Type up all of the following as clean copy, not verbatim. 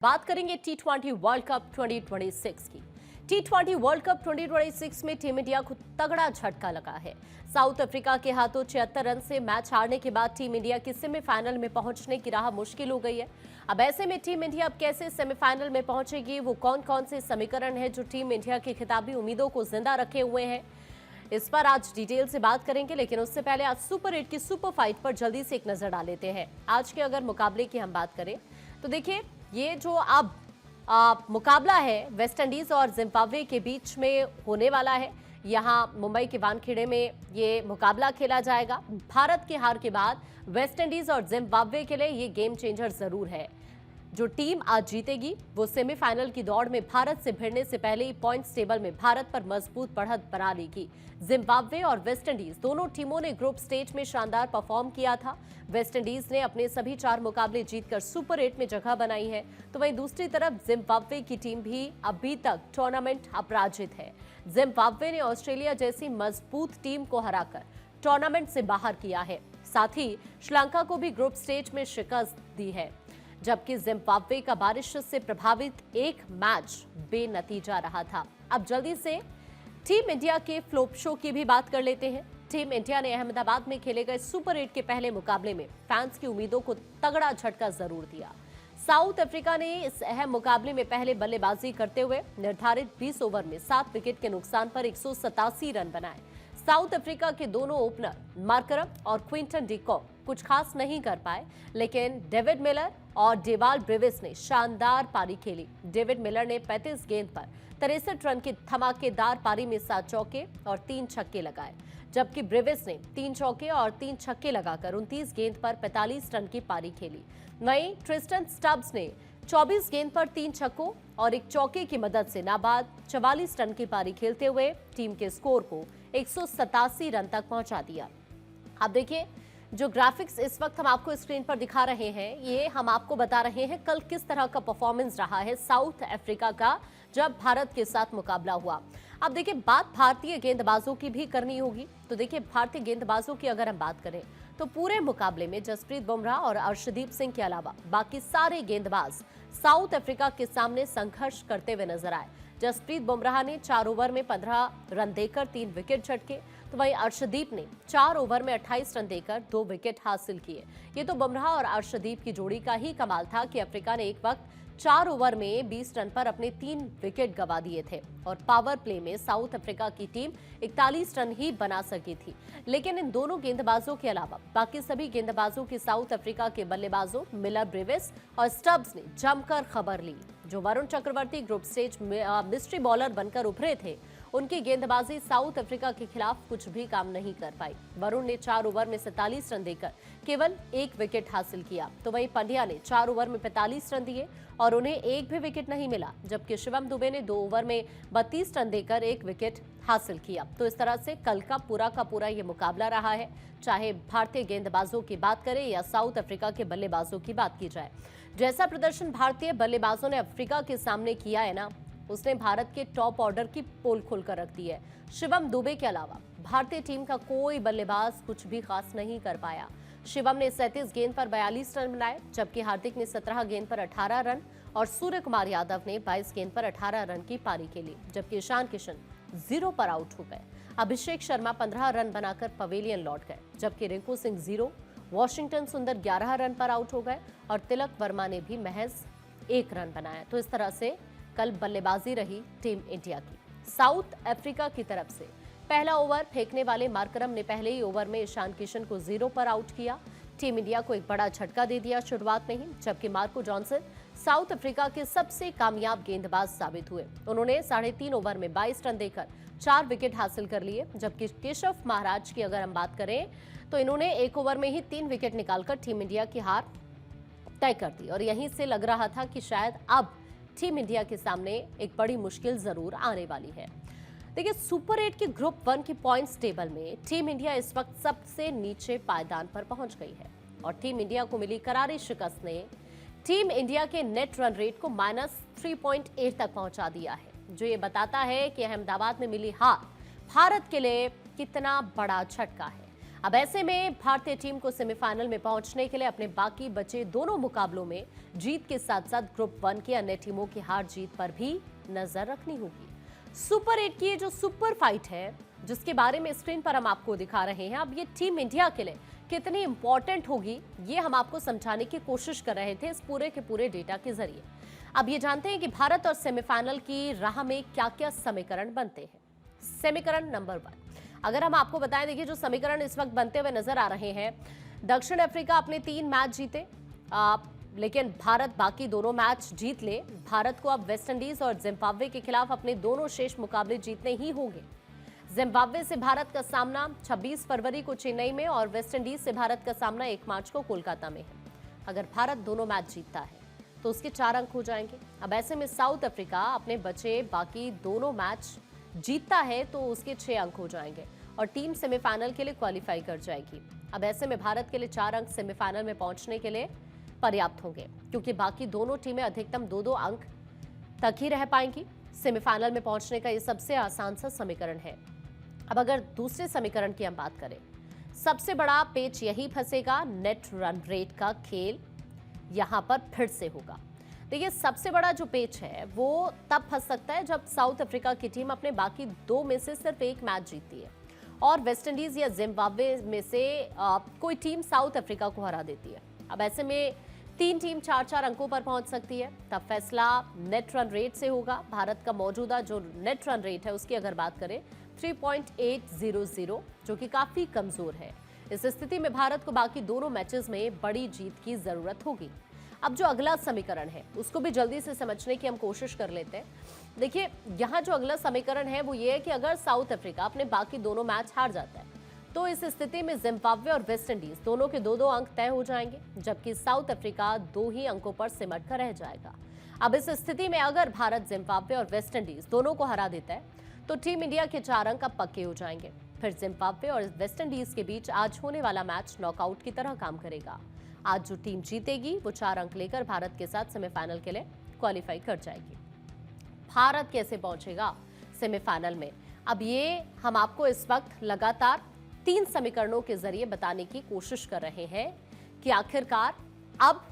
बात करेंगे टी20 world cup 2026 की। टी20 वर्ल्ड कप 2026 में टीम इंडिया को तगड़ा झटका लगा है। साउथ अफ्रीका के हाथों 76 रन से मैच हारने के बाद टीम इंडिया की सेमीफाइनल में पहुंचने की राह मुश्किल हो गई है। अब ऐसे में टीम इंडिया अब कैसे सेमीफाइनल में पहुंचेगी, वो कौन कौन से समीकरण है जो टीम इंडिया की खिताबी उम्मीदों को जिंदा रखे हुए हैं, इस पर आज डिटेल से बात करेंगे। लेकिन उससे पहले आज सुपर 8 की सुपर फाइट पर जल्दी से एक नजर डाल लेते हैं। आज के अगर मुकाबले की हम बात करें तो देखिए, ये जो अब मुकाबला है वेस्ट इंडीज और जिम्बाब्वे के बीच में होने वाला है। यहां मुंबई के वानखेड़े में ये मुकाबला खेला जाएगा। भारत की हार के बाद वेस्ट इंडीज और जिम्बाब्वे के लिए ये गेम चेंजर जरूर है। जो टीम आज जीतेगी वो सेमीफाइनल की दौड़ में भारत से भिड़ने से पहले ही पॉइंट्स टेबल में भारत पर मजबूत बढ़त बना लेगी। जिम्बाब्वे और वेस्ट इंडीज दोनों टीमों ने ग्रुप स्टेज में शानदार परफॉर्म किया था। वेस्ट इंडीज ने अपने सभी 4 मुकाबले जीतकर सुपर 8 में जगह बनाई है, तो वहीं दूसरी तरफ जिम्बाब्वे की टीम भी अभी तक टूर्नामेंट अपराजित है। जिम्बाब्वे ने ऑस्ट्रेलिया जैसी मजबूत टीम को हराकर टूर्नामेंट से बाहर किया है। साथ ही श्रीलंका को भी ग्रुप स्टेज में शिकस्त दी है, जबकि जिम्बाब्वे का बारिश से प्रभावित एक मैच बेनतीजा रहा था। अब जल्दी से टीम इंडिया के फ्लॉप शो की भी बात कर लेते हैं। टीम इंडिया ने अहमदाबाद में खेले गए सुपर 8 के पहले मुकाबले में फैंस की उम्मीदों को तगड़ा झटका जरूर दिया। साउथ अफ्रीका ने इस अहम मुकाबले में पहले बल्लेबाजी करते हुए निर्धारित 20 ओवर में 7 विकेट के नुकसान पर 187 रन बनाए। साउथ अफ्रीका के दोनों ओपनर मार्करम और क्विंटन डी कॉक कुछ खास नहीं कर पाए, लेकिन डेविड मिलर और डेवाल ब्रेविस ने शानदार पारी खेली। डेविड मिलर ने 35 गेंद पर 63 रन की धमाकेदार पारी में 7 चौके और 3 छक्के लगाए, जबकि ब्रेविस ने 3 चौके और 3 छक्के लगाकर 29 गेंद पर 45 रन की पारी खेली। वहीं ट्रिस्टन स्टब्स ने 24 गेंद पर 3 छक्कों और 1 चौके की मदद से नाबाद 44 रन की पारी खेलते हुए टीम के स्कोर को 187 रन तक पहुंचा दिया। अब देखिए, जो ग्राफिक्स इस वक्त हम आपको स्क्रीन पर दिखा रहे हैं, ये हम आपको बता रहे हैं कल किस तरह का परफॉर्मेंस रहा है साउथ अफ्रीका का जब भारत के साथ मुकाबला हुआ। अब देखिए, बात भारतीय गेंदबाजों की भी करनी होगी। तो देखिए, भारतीय गेंदबाजों की अगर हम बात करें तो पूरे मुकाबले में जसप्रीत बुमराह और अर्शदीप सिंह के अलावा बाकी सारे गेंदबाज साउथ अफ्रीका के सामने संघर्ष करते हुए नजर आए। जसप्रीत बुमराह ने 4 ओवर में 15 रन देकर 3 विकेट झटके, तो वहीं अर्शदीप ने 4 ओवर में 28 रन देकर 2 विकेट हासिल किए। ये तो बुमराह और अर्शदीप की जोड़ी का ही कमाल था कि अफ्रीका ने एक वक्त 4 ओवर में 20 रन पर अपने 3 विकेट गंवा दिए थे और पावर प्ले में साउथ अफ्रीका की टीम 41 रन ही बना सकी थी। लेकिन इन दोनों गेंदबाजों के अलावा बाकी सभी गेंदबाजों की साउथ अफ्रीका के बल्लेबाजों मिलर, ब्रेविस और स्टब्स ने जमकर खबर ली। जो वरुण चक्रवर्ती ग्रुप स्टेज में मिस्ट्री बॉलर बनकर उभरे थे, उनकी गेंदबाजी साउथ अफ्रीका के खिलाफ कुछ भी काम नहीं कर पाई। वरुण ने 4 ओवर में 47 रन देकर केवल 1 विकेट हासिल किया, तो वहीं पंड्या ने 4 ओवर में 45 रन दिए और उन्हें एक भी विकेट नहीं मिला, जबकि शिवम दुबे ने 2 ओवर में 32 रन देकर 1 विकेट हासिल किया। तो इस तरह से कल का पूरा ये मुकाबला रहा है, चाहे भारतीय गेंदबाजों की बात करें या साउथ अफ्रीका के बल्लेबाजों की बात की जाए। जैसा प्रदर्शन भारतीय बल्लेबाजों ने अफ्रीका के सामने किया है ना, उसने भारत के टॉप ऑर्डर की पोल खोलकर रख दी है। शिवम दुबे के अलावा भारतीय टीम का कोई बल्लेबाज कुछ भी खास नहीं कर पाया। शिवम ने 37 गेंद पर 42 रन बनाए, जबकि हार्दिक ने 17 गेंद पर 18 रन और सूर्य कुमार यादव ने 22 गेंद पर 18 रन की पारी खेली, जबकि ईशान किशन 0 पर आउट हो गए। अभिषेक शर्मा 15 रन बनाकर पवेलियन लौट गए, जबकि रिंकू सिंह 0, वॉशिंगटन सुंदर 11 रन पर आउट हो गए और तिलक वर्मा ने भी महज 1 रन बनाया। तो इस तरह से कल बल्लेबाजी रही टीम इंडिया की। साउथ अफ्रीका की तरफ से पहला ओवर फेंकने वाले मार्करम ने पहले ही ओवर में ईशान किशन को 0 पर आउट किया। टीम इंडिया को एक बड़ा झटका दे दिया शुरुआत में ही, जबकि मार्को जॉनसन साउथ अफ्रीका के सबसे कामयाब गेंदबाज साबित हुए। उन्होंने 3.5 ओवर में 22 रन देकर 4 विकेट हासिल कर लिए, जबकि केशव महाराज की अगर हम बात करें तो इन्होंने 1 ओवर में ही 3 विकेट निकालकर टीम इंडिया की हार तय कर दी और यहीं से लग रहा था कि शायद अब टीम इंडिया के सामने एक बड़ी मुश्किल जरूर आने वाली है। देखिए, सुपर 8 की ग्रुप 1 की पॉइंट्स टेबल में टीम इंडिया इस वक्त सबसे नीचे पायदान पर पहुंच गई है और टीम इंडिया को मिली करारी शिकस्त ने टीम इंडिया के नेट रन रेट को -3.8 तक पहुंचा दिया है, जो ये बताता है कि अहमदाबाद में मिली हार भारत के लिए कितना बड़ा झटका है। अब ऐसे में भारतीय टीम को सेमीफाइनल में पहुंचने के लिए अपने बाकी बचे दोनों मुकाबलों में जीत के साथ साथ ग्रुप 1 की अन्य टीमों की हार जीत पर भी नजर रखनी होगी। सुपर 8 की ये जो सुपर फाइट है, जिसके बारे में स्क्रीन पर हम आपको दिखा रहे हैं, अब ये टीम इंडिया के लिए कितनी इंपॉर्टेंट होगी, ये हम आपको समझाने की कोशिश कर रहे थे इस पूरे के पूरे डेटा के जरिए। अब ये जानते हैं कि भारत और सेमीफाइनल की राह में क्या क्या समीकरण बनते हैं। समीकरण नंबर 1, अगर हम आपको बताएं, देखिए जो समीकरण इस वक्त बनते हुए नजर आ रहे हैं, दक्षिण अफ्रीका अपने 3 मैच जीते, लेकिन भारत बाकी दोनों मैच जीत ले। भारत को अब वेस्टइंडीज और जिम्बाब्वे के खिलाफ अपने दोनों शेष मुकाबले जीतने ही होंगे। जिम्बाब्वे से भारत का सामना 26 फरवरी को चेन्नई में और वेस्टइंडीज से भारत का सामना 1 मार्च को कोलकाता में है। अगर भारत दोनों मैच जीतता है तो उसके 4 अंक हो जाएंगे। अब ऐसे में साउथ अफ्रीका अपने बचे बाकी दोनों मैच जीतता है तो उसके 6 अंक हो जाएंगे और टीम सेमीफाइनल के लिए क्वालिफाई कर जाएगी। अब ऐसे में भारत के लिए 4 अंक सेमीफाइनल में पहुंचने के लिए पर्याप्त होंगे, क्योंकि बाकी दोनों टीमें अधिकतम 2-2 अंक तक ही रह पाएंगी। सेमीफाइनल में पहुंचने का ये सबसे आसान सा समीकरण है। अब अगर दूसरे समीकरण की हम बात करें, सबसे बड़ा पेच यही फंसेगा, नेट रन रेट का खेल यहां पर फिर से होगा। देखिए सबसे बड़ा जो पेच है वो तब फंस सकता है जब साउथ अफ्रीका की टीम अपने बाकी 2 में से सिर्फ 1 मैच जीतती है और वेस्टइंडीज या जिम्बाब्वे में से कोई टीम साउथ अफ्रीका को हरा देती है। अब ऐसे में 3 टीम 4-4 अंकों पर पहुंच सकती है। तब फैसला नेट रन रेट से होगा। भारत का मौजूदा जो नेट रन रेट है उसकी अगर बात करें 3.800, जो कि काफी कमजोर है। इस स्थिति में भारत को बाकी दोनों मैचेस में बड़ी जीत की जरूरत होगी। अब जो अगला समीकरण है उसको भी जल्दी से समझने की हम कोशिश कर लेते हैं। देखिए यहाँ जो अगला समीकरण है वो ये है कि अगर साउथ अफ्रीका अपने बाकी दोनों मैच हार जाता है तो इस स्थिति में जिम्बाब्वे और वेस्टइंडीज दोनों के 2-2 अंक तय हो जाएंगे, जबकि साउथ अफ्रीका 2 ही अंकों पर सिमट कर रह जाएगा। अब इस स्थिति में अगर भारत जिम्बाब्वे और वेस्टइंडीज दोनों को हरा देता है तो टीम इंडिया के 4 अंक अब पक्के हो जाएंगे। फिर जिम्बाब्वे और वेस्टइंडीज के बीच आज होने वाला मैच नॉकआउट की तरह काम करेगा। आज जो टीम जीतेगी वो 4 अंक लेकर भारत के साथ सेमीफाइनल के लिए क्वालिफाई कर जाएगी। भारत कैसे पहुंचेगा सेमीफाइनल में, अब ये हम आपको इस वक्त लगातार 3 समीकरणों के जरिए बताने की कोशिश कर रहे हैं कि आखिरकार अब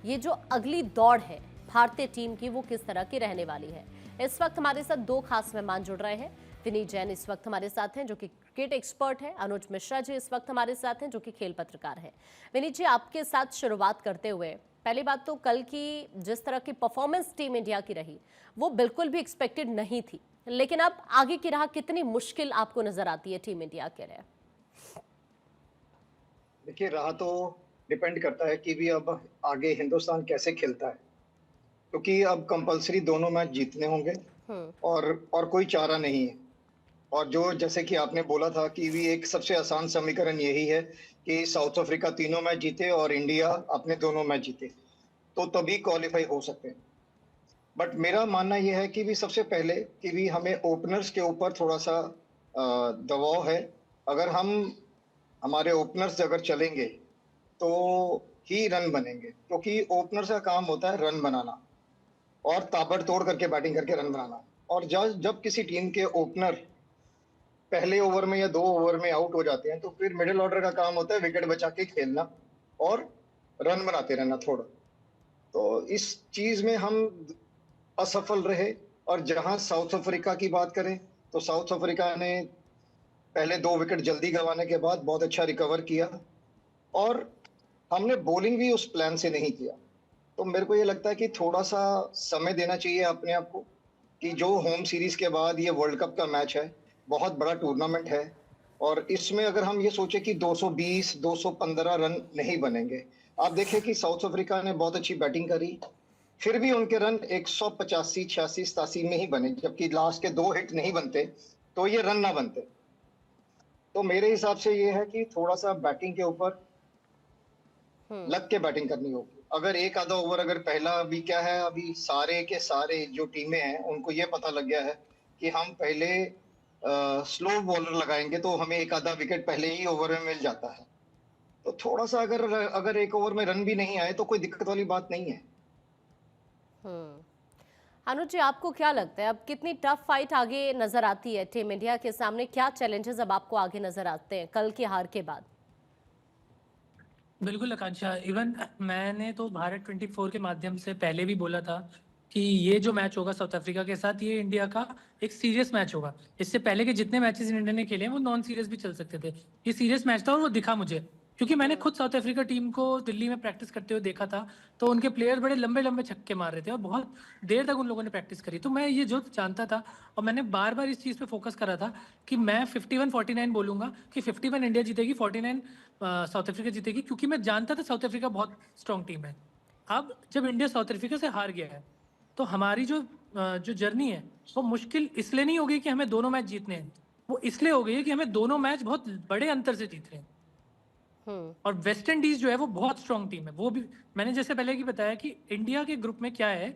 ये जो अगली दौड़ है भारतीय टीम की वो किस तरह की रहने वाली है। इस वक्त हमारे साथ 2 खास मेहमान जुड़ रहे हैं। विनीत जैन इस वक्त हमारे साथ हैं जो कि क्रिकेट एक्सपर्ट है। अनुज मिश्रा जी इस वक्त हमारे साथ हैं जो कि खेल पत्रकार है। विनीत जी, आपके साथ शुरुआत करते हुए पहली बात तो कल की जिस तरह की परफॉर्मेंस टीम इंडिया की रही वो बिल्कुल भी एक्सपेक्टेड नहीं थी, लेकिन अब आगे की राह कितनी मुश्किल आपको नजर आती है टीम इंडिया के लिए? देखिए, राह तो डिपेंड करता है कि भी अब आगे हिंदुस्तान कैसे खेलता है, क्योंकि अब कंपलसरी दोनों मैच जीतने होंगे और कोई चारा नहीं है। और जो जैसे कि आपने बोला था कि भी एक सबसे आसान समीकरण यही है कि साउथ अफ्रीका तीनों मैच जीते और इंडिया अपने दोनों मैच जीते, तो तभी क्वालिफाई हो सकते हैं। बट मेरा मानना यह है कि भी सबसे पहले कि भी हमें ओपनर्स के ऊपर थोड़ा सा दबाव है। अगर हमारे ओपनर्स अगर चलेंगे तो ही रन बनेंगे, क्योंकि ओपनर्स का काम होता है रन बनाना और ताबड़तोड़ करके बैटिंग करके रन बनाना। और जब किसी टीम के ओपनर पहले ओवर में या 2 ओवर में आउट हो जाते हैं तो फिर मिडिल ऑर्डर का काम होता है विकेट बचा के खेलना और रन बनाते रहना थोड़ा। तो इस चीज में हम असफल रहे। और जहां साउथ अफ्रीका की बात करें तो साउथ अफ्रीका ने पहले 2 विकेट जल्दी गंवाने के बाद बहुत अच्छा रिकवर किया और हमने बॉलिंग भी उस प्लान से नहीं किया। तो मेरे को ये लगता है कि थोड़ा सा समय देना चाहिए अपने आप को कि जो होम सीरीज के बाद ये वर्ल्ड कप का मैच है, बहुत बड़ा टूर्नामेंट है और इसमें अगर हम ये सोचे कि 220 215 रन नहीं बनेंगे। आप देखें कि साउथ अफ्रीका ने बहुत अच्छी बैटिंग करी, फिर भी उनके रन 185 86 87 में ही बने, जबकि लास्ट के 2 हिट नहीं बनते तो ये रन ना बनते। तो मेरे हिसाब से ये है कि थोड़ा सा बैटिंग के ऊपर लग के बैटिंग करनी होगी। अगर एक आधा ओवर अगर पहला भी क्या है, अभी सारे के सारे जो टीमें हैं उनको ये पता लग गया है कि हम पहले स्लो बॉलर लगाएंगे तो हमें एक आधा विकेट पहले ही ओवर में मिल जाता है। तो थोड़ा सा अगर एक ओवर में रन भी नहीं आए तो कोई दिक्कत वाली बात नहीं है। अनुज जी, आपको क्या लगता है अब कितनी टफ फाइट आगे नजर आती है टीम इंडिया के सामने? क्या चैलेंजेस अब आपको आगे नजर आते हैं कल की हार के बाद? बिल्कुल आकांक्षा, इवन मैंने तो भारत 24 के माध्यम से पहले भी बोला था कि ये जो मैच होगा साउथ अफ्रीका के साथ, ये इंडिया का एक सीरियस मैच होगा। इससे पहले के जितने मैचेस इंडिया ने खेले हैं वो नॉन सीरियस भी चल सकते थे। ये सीरियस मैच था और वो दिखा मुझे, क्योंकि मैंने खुद साउथ अफ्रीका टीम को दिल्ली में प्रैक्टिस करते हुए देखा था। तो उनके प्लेयर बड़े लंबे लंबे छक्के मार रहे थे और बहुत देर तक उन लोगों ने प्रैक्टिस करी। तो मैं ये जो जानता था और मैंने बार बार इस चीज़ पे फोकस करा था कि मैं 51-49 बोलूंगा कि 51 इंडिया जीतेगी, 49 साउथ अफ्रीका जीतेगी, क्योंकि मैं जानता था साउथ अफ्रीका बहुत स्ट्रॉन्ग टीम है। अब जब इंडिया साउथ अफ्रीका से हार गया है तो हमारी जो जर्नी है वो मुश्किल इसलिए नहीं हो गई कि हमें दोनों मैच जीतने हैं, वो इसलिए हो गई है कि हमें दोनों मैच बहुत बड़े अंतर से जीत रहे हैं। और वेस्ट इंडीज जो है वो बहुत स्ट्रॉन्ग टीम है। वो भी मैंने जैसे पहले की बताया कि इंडिया के ग्रुप में क्या है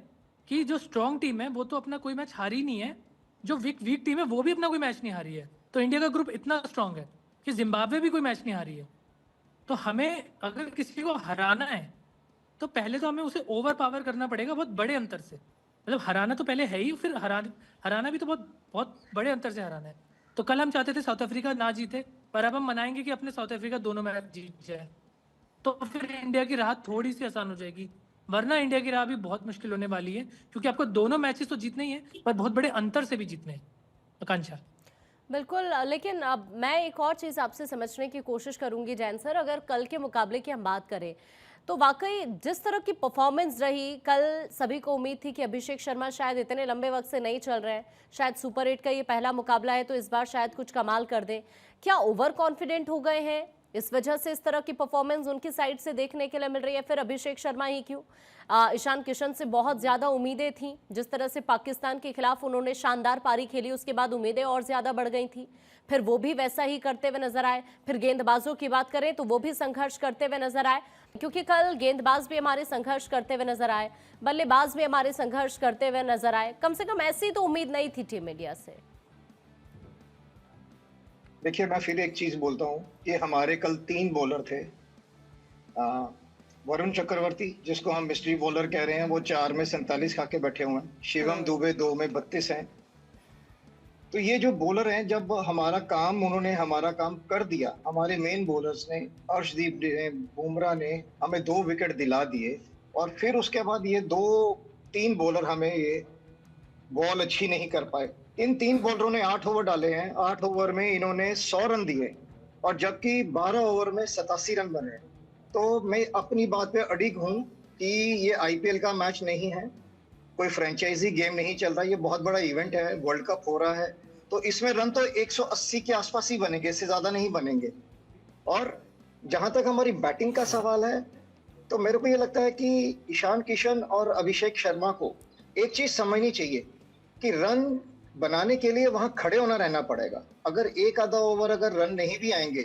कि जो स्ट्रॉन्ग टीम है वो तो अपना कोई मैच हारी नहीं है, जो वीक टीम है वो भी अपना कोई मैच नहीं हारी है। तो इंडिया का ग्रुप इतना स्ट्रॉन्ग है कि जिम्बाब्वे भी कोई मैच नहीं हारी है। तो हमें अगर किसी को हराना है तो पहले तो हमें उसे ओवर पावर करना पड़ेगा बहुत बड़े अंतर से। मतलब हराना तो पहले है ही, फिर हराना भी तो बहुत बहुत बड़े अंतर से हराना है। तो कल हम चाहते थे साउथ अफ्रीका ना जीते, पर अब हम मनाएंगे कि अपने साउथ अफ्रीका दोनों मैच जीत जाए, तो फिर इंडिया की राह थोड़ी सी आसान हो जाएगी। वरना इंडिया की राह भी बहुत मुश्किल होने वाली है, क्योंकि आपको दोनों मैचेस तो जीतने ही है पर बहुत बड़े अंतर से भी जीतने हैं। आकांक्षा, बिल्कुल, लेकिन अब मैं एक और चीज़ आपसे समझने की कोशिश करूंगी जैन सर। अगर कल के मुकाबले की हम बात करें तो वाकई जिस तरह की परफॉर्मेंस रही कल, सभी को उम्मीद थी कि अभिषेक शर्मा शायद इतने लंबे वक्त से नहीं चल रहे हैं, शायद सुपर 8 का ये पहला मुकाबला है तो इस बार शायद कुछ कमाल कर दें। क्या ओवर कॉन्फिडेंट हो गए हैं इस वजह से इस तरह की परफॉर्मेंस उनकी साइड से देखने के लिए मिल रही है? फिर अभिषेक शर्मा ही क्यों, ईशान किशन से बहुत ज्यादा उम्मीदें थी। जिस तरह से पाकिस्तान के खिलाफ उन्होंने शानदार पारी खेली, उसके बाद उम्मीदें और ज्यादा बढ़ गई थी। फिर वो भी वैसा ही करते हुए नजर आए। फिर गेंदबाजों की बात करें तो वो भी संघर्ष करते हुए नजर आए, क्योंकि कल गेंदबाज भी हमारे संघर्ष करते हुए नजर आए, बल्लेबाज भी हमारे संघर्ष करते हुए नजर आए। कम से कम ऐसी तो उम्मीद नहीं थी टीम इंडिया से। देखिए, मैं फिर एक चीज बोलता हूँ कि हमारे कल 3 बॉलर थे। वरुण चक्रवर्ती, जिसको हम मिस्ट्री बॉलर कह रहे हैं, वो 4 में 47 खा के बैठे हुए हैं। शिवम दुबे 2 में 32 हैं। तो ये जो बॉलर हैं, जब उन्होंने हमारा काम कर दिया, हमारे मेन बॉलर्स ने, अर्शदीप ने, बुमराह ने हमें 2 विकेट दिला दिए। और फिर उसके बाद ये 2-3 बॉलर हमें ये बॉल अच्छी नहीं कर पाए। इन 3 बॉलरों ने 8 ओवर डाले हैं। 8 ओवर में इन्होंने 100 रन दिए और जबकि 12 ओवर में 87 रन बने। तो मैं अपनी बात पे अडिग हूँ कि ये आईपीएल का मैच नहीं है, कोई फ्रेंचाइजी गेम नहीं चल रहा। ये बहुत बड़ा इवेंट है, वर्ल्ड कप हो रहा है, तो इसमें रन तो 180 के आसपास ही बनेंगे, इससे ज्यादा नहीं बनेंगे। और जहां तक हमारी बैटिंग का सवाल है, तो मेरे को ये लगता है कि ईशान किशन और अभिषेक शर्मा को एक चीज समझनी चाहिए कि रन बनाने के लिए वहां खड़े होना रहना पड़ेगा। अगर एक आधा ओवर अगर रन नहीं भी आएंगे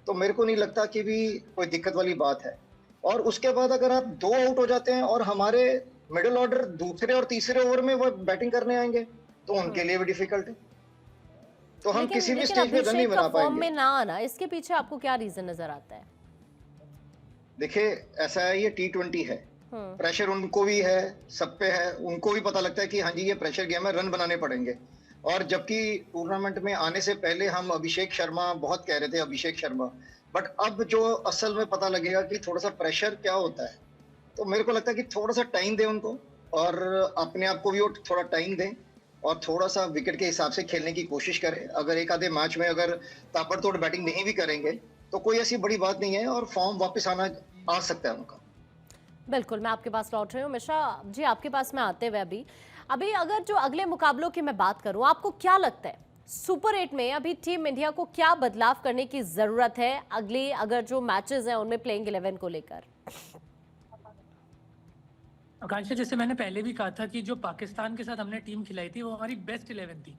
तो मेरे को नहीं लगता कि भी कोई दिक्कत वाली बात है। और उसके बाद अगर आप 2 आउट हो जाते हैं और हमारे मिडिल ऑर्डर दूसरे और तीसरे ओवर में वो बैटिंग करने आएंगे तो उनके लिए भी डिफिकल्ट है। तो हम किसी भी स्टेज पे रन नहीं बना पाएंगे। फॉर्म में ना आना, इसके पीछे आपको क्या रीजन नजर आता है? देखिए, ऐसा है, ये T20 है, प्रेशर उनको भी है, सब पे है। उनको भी पता लगता है कि हाँ जी ये प्रेशर गेम है, रन बनाने पड़ेंगे। और जबकि टूर्नामेंट में आने से पहले हम अभिषेक शर्मा बहुत कह रहे थे, अभिषेक शर्मा, बट अब जो असल में पता लगेगा कि थोड़ा सा प्रेशर क्या होता है। तो मेरे को लगता है कि थोड़ा सा टाइम दें उनको और अपने आप को भी वो थोड़ा टाइम दें और थोड़ा सा विकेट के हिसाब से खेलने की कोशिश करें। अगर एक आधे मैच में अगर ताबड़तोड़ बैटिंग नहीं भी करेंगे तो कोई ऐसी बड़ी बात नहीं है और फॉर्म वापस आ सकता है उनका। बिल्कुल, मैं आपके पास लौट रही हूँ। मिश्रा जी, आपके पास मैं आते हुए अभी अगर जो अगले मुकाबलों की मैं बात करूं, आपको क्या लगता है सुपर 8 में अभी टीम इंडिया को क्या बदलाव करने की जरूरत है अगले अगर जो मैचेस हैं उनमें प्लेइंग 11 को लेकर? आकांक्षा, जैसे मैंने पहले भी कहा था कि जो पाकिस्तान के साथ हमने टीम खिलाई थी वो हमारी बेस्ट 11 थी।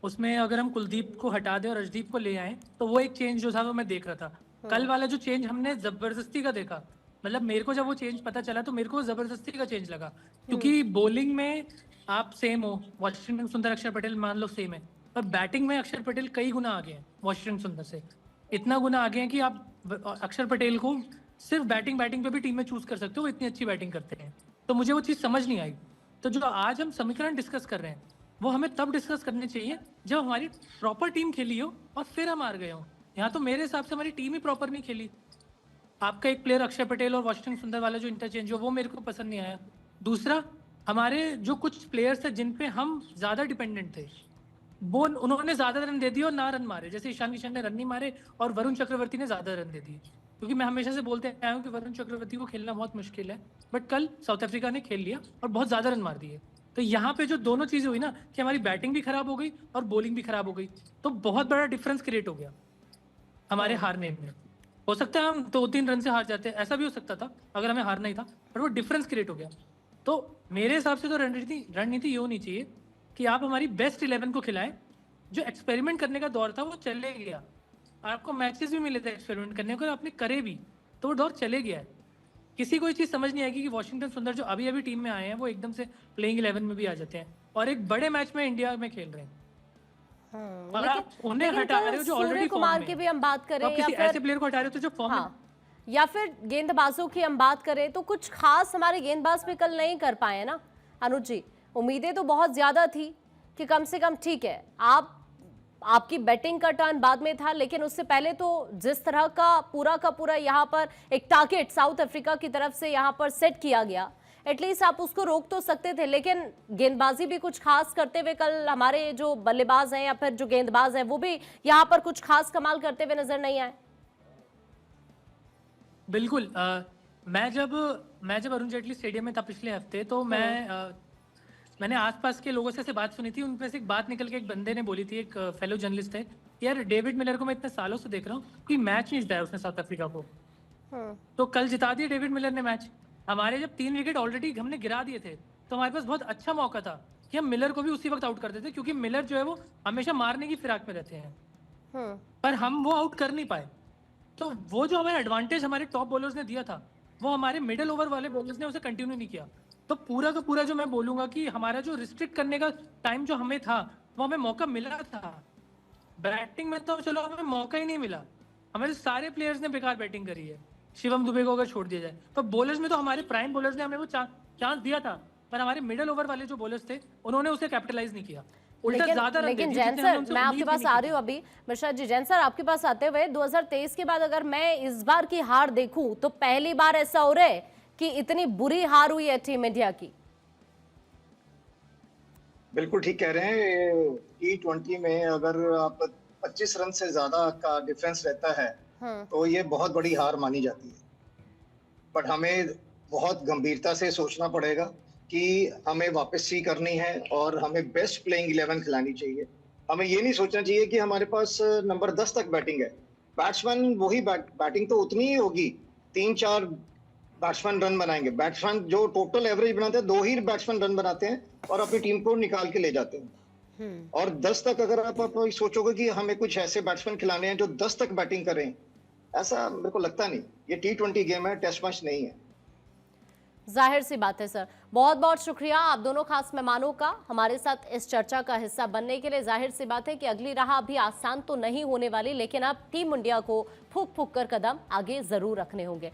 उसमें अगर हम कुलदीप को हटा दें और अर्शदीप को ले आए तो वो एक चेंज जो था वो मैं देख रहा था। कल वाला जो चेंज हमने जबरदस्ती का देखा, मतलब मेरे को जब वो चेंज पता चला तो मेरे को जबरदस्ती का चेंज लगा, क्योंकि बॉलिंग में आप सेम हो, वॉशिंगटन सुंदर अक्षर पटेल मान लो सेम है, पर बैटिंग में अक्षर पटेल कई गुना आगे हैं वॉशिंगटन सुंदर से। इतना गुना आगे हैं कि आप अक्षर पटेल को सिर्फ बैटिंग पे भी टीम में चूज कर सकते हो, वो इतनी अच्छी बैटिंग करते हैं। तो मुझे वो चीज़ समझ नहीं आई। तो जो आज हम समीकरण डिस्कस कर रहे हैं वो हमें तब डिस्कस करने चाहिए जब हमारी प्रॉपर टीम खेली हो और फिर हम हार गए हो। यहाँ तो मेरे हिसाब से हमारी टीम ही प्रॉपर नहीं खेली। आपका एक प्लेयर अक्षय पटेल और वाशिंगटन सुंदर वाला जो इंटरचेंज हो वो मेरे को पसंद नहीं आया। दूसरा, हमारे जो कुछ प्लेयर्स थे जिन पे हम ज़्यादा डिपेंडेंट थे वो उन्होंने ज़्यादा रन दे दिए और ना रन मारे। जैसे ईशान किशन ने रन नहीं मारे और वरुण चक्रवर्ती ने ज़्यादा रन दे दिए। क्योंकि मैं हमेशा से बोलते आया हूँ कि वरुण चक्रवर्ती को खेलना बहुत मुश्किल है, बट कल साउथ अफ्रीका ने खेल लिया और बहुत ज़्यादा रन मार दिए। तो यहाँ पे जो दोनों चीज़ें हुई ना कि हमारी बैटिंग भी खराब हो गई और बॉलिंग भी खराब हो गई, तो बहुत बड़ा डिफरेंस क्रिएट हो गया हमारे हारने में। हो सकता है हम 2-3 रन से हार जाते, ऐसा भी हो सकता था अगर हमें हारना ही था, पर वो डिफरेंस क्रिएट हो गया। तो मेरे हिसाब से तो रणनीति ये होनी चाहिए कि आप हमारी बेस्ट 11 को खिलाएं। जो एक्सपेरिमेंट करने का दौर था वो चले गया। आपको मैचेस भी मिले थे एक्सपेरिमेंट करने को, आपने करे भी, तो वो दौर चले गया है। किसी को ये चीज़ समझ नहीं आएगी कि वाशिंगटन सुंदर जो अभी टीम में आए हैं वो एकदम से प्लेइंग 11 में भी आ जाते हैं और एक बड़े मैच में इंडिया में खेल रहे हैं। और आप उन्हें हटा रहे हो जो ऑलरेडी कुमार की भी हम बात करें या फिर ऐसे प्लेयर को हटा रहे हो तो जो फॉर्म में, या फिर गेंदबाजों की हम बात करें तो कुछ खास हमारे गेंदबाज भी कल नहीं कर पाए ना अनुज जी। उम्मीदें तो बहुत ज्यादा थी कि कम से कम ठीक है आपकी बैटिंग का टर्न बाद में था, लेकिन उससे पहले तो जिस तरह का पूरा यहाँ पर एक टारगेट साउथ अफ्रीका की तरफ से यहाँ पर सेट किया गया, एटलीस्ट आप उसको रोक तो सकते थे। लेकिन गेंदबाजी भी कुछ खास करते हुए कल हमारे जो बल्लेबाज हैं या फिर जो गेंदबाज हैं वो भी यहाँ पर कुछ खास कमाल करते हुए नजर नहीं आए। बिल्कुल। मैं जब अरुण जेटली स्टेडियम में था पिछले हफ्ते, तो मैंने आसपास के लोगों से बात सुनी थी। उनमें से एक बात निकल के एक बंदे ने बोली थी, एक फेलो जर्नलिस्ट है, यार डेविड मिलर को मैं इतने सालों से देख रहा हूँ, कोई मैच नहीं जिताया उसने साउथ अफ्रीका को। तो कल जिता दिया डेविड मिलर ने मैच। हमारे जब 3 विकेट ऑलरेडी हमने गिरा दिए थे तो हमारे पास बहुत अच्छा मौका था कि हम मिलर को भी उसी वक्त आउट कर देते, क्योंकि मिलर जो है वो हमेशा मारने की फिराक में रहते हैं, पर हम वो आउट कर नहीं पाए। तो वो जो हमें एडवांटेज हमारे टॉप बॉलर्स ने दिया था वो हमारे मिडिल ओवर वाले बॉलर्स ने उसे कंटिन्यू नहीं किया। तो पूरा का पूरा जो मैं बोलूंगा कि हमारा जो रिस्ट्रिक्ट करने का टाइम जो हमें था वो हमें मौका मिला था। बैटिंग में तो चलो हमें मौका ही नहीं मिला, हमारे सारे प्लेयर्स ने बेकार बैटिंग करी है, शिवम दुबे को अगर छोड़ दिया जाए। तो बॉलर्स में तो हमारे प्राइम बॉलर्स ने हमें वो चांस दिया था, पर हमारे मिडिल ओवर वाले जो बॉलर्स थे उन्होंने उसे कैपिटलाइज नहीं किया। लेकिन जैन सर, मैं आपके पास आ रही हूँ अभी मिश्रा जी। जैन सर, आपके पास आते हुए 2023 के बाद अगर मैं इस बार की हार देखूं तो पहली बार ऐसा हो रहा है कि इतनी बुरी हार हुई है टीम इंडिया की। बिल्कुल ठीक कह रहे हैं। T20 में अगर आप 25 रन से ज्यादा का डिफरेंस रहता है तो ये बहुत बड़ी हार मानी जाती है। बट हमें बहुत गंभीरता से सोचना पड़ेगा कि हमें वापसी करनी है और हमें बेस्ट प्लेइंग 11 खिलानी चाहिए। हमें ये नहीं सोचना चाहिए कि हमारे पास नंबर 10 तक बैटिंग है। बैट्समैन वही बैटिंग तो उतनी ही होगी, 3-4 बैट्समैन रन बनाएंगे। बैट्समैन जो टोटल एवरेज बनाते हैं 2 ही बैट्समैन रन बनाते हैं और अपनी टीम को निकाल के ले जाते हैं। और 10 तक अगर आप सोचोगे कि हमें कुछ ऐसे बैट्समैन खिलाने हैं जो 10 तक बैटिंग करें, ऐसा मेरे को लगता नहीं। ये T20 गेम है, टेस्ट मैच नहीं है। जाहिर सी बात है सर। बहुत बहुत शुक्रिया आप दोनों खास मेहमानों का हमारे साथ इस चर्चा का हिस्सा बनने के लिए। जाहिर सी बात है कि अगली राह अभी आसान तो नहीं होने वाली, लेकिन अब टीम इंडिया को फूंक फूंक कर कदम आगे जरूर रखने होंगे।